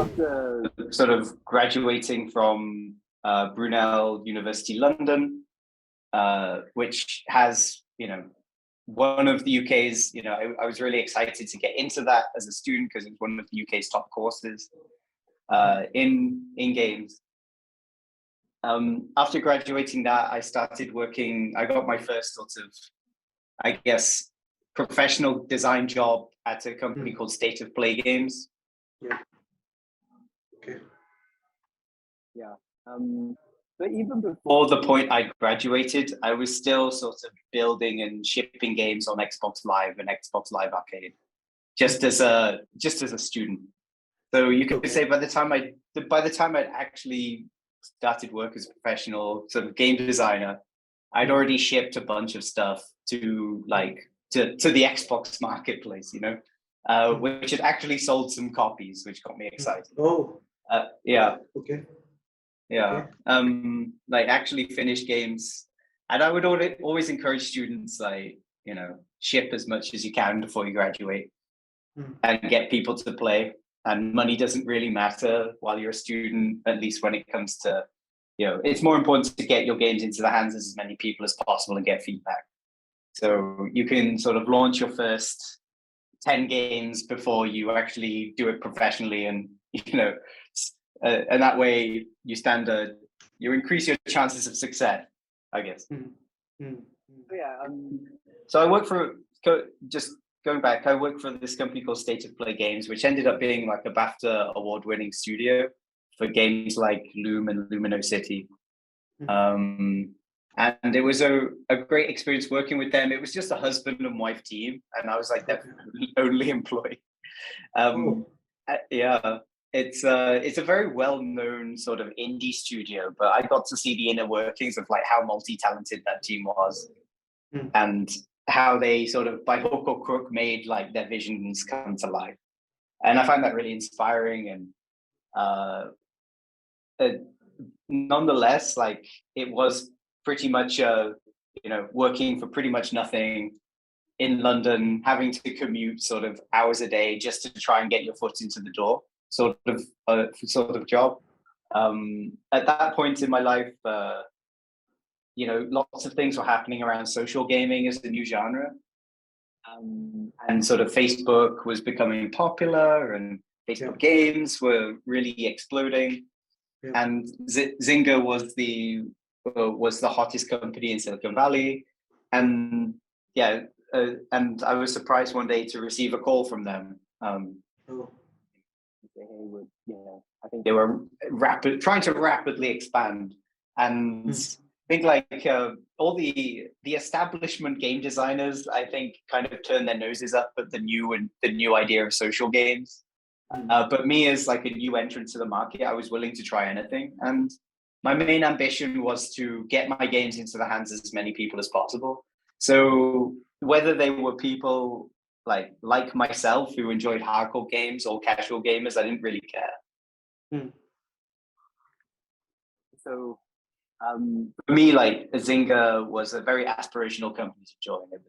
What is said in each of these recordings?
After sort of graduating from Brunel University London, which has, one of the UK's, I was really excited to get into that as a student because it's one of the UK's top courses in games. After graduating that, I started working, I got my first sort of, I guess, professional design job at a company called State of Play Games. Yeah. Okay. Yeah. But even before the point I graduated, I was still sort of building and shipping games on Xbox Live and Xbox Live Arcade, just as a student. So you could say by the time I'd actually started work as a professional sort of game designer, I'd already shipped a bunch of stuff to the Xbox marketplace, which had actually sold some copies, which got me excited. Oh. Yeah. Okay. Yeah. Actually finished games. And I would always encourage students, ship as much as you can before you graduate and get people to play. And money doesn't really matter while you're a student, at least when it comes to, it's more important to get your games into the hands of as many people as possible and get feedback. So you can sort of launch your first 10 games before you actually do it professionally. And, and that way you increase your chances of success, I guess. Yeah. So I work for, just going back, I work for this company called State of Play Games, which ended up being like a BAFTA award-winning studio for games like Loom and Lumino City. And it was a great experience working with them. It was just a husband and wife team, and I was like their only employee. Yeah, it's a very well-known sort of indie studio, but I got to see the inner workings of how multi-talented that team was, and how they sort of by hook or crook made their visions come to life. And I find that really inspiring. And nonetheless, it was pretty much working for pretty much nothing in London, having to commute sort of hours a day just to try and get your foot into the door, sort of job. At that point in my life, lots of things were happening around social gaming as a new genre. And sort of Facebook was becoming popular, and Facebook games were really exploding. Yeah. And Zynga was the hottest company in Silicon Valley. And and I was surprised one day to receive a call from them. I think they were trying to rapidly expand, and I think all the establishment game designers, I think, kind of turned their noses up at the new idea of social games. But me as a new entrant to the market, I was willing to try anything. And my main ambition was to get my games into the hands of as many people as possible. So whether they were people like myself who enjoyed hardcore games or casual gamers, I didn't really care. So for me, Zynga was a very aspirational company to join. It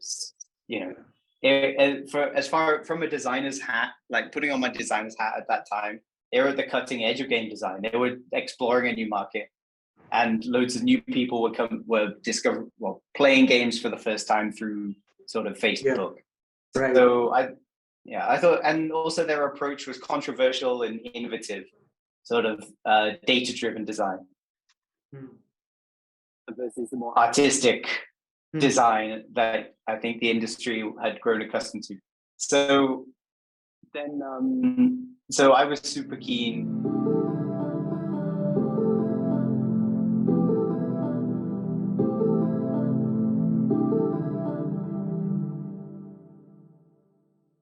was, from a designer's hat, putting on my designer's hat at that time, they were at the cutting edge of game design. They were exploring a new market, and loads of new people were playing games for the first time through sort of Facebook. Yeah. Right. So I thought, and also their approach was controversial and innovative, sort of data-driven design. Versus the more artistic design that I think the industry had grown accustomed to. So then, so I was super keen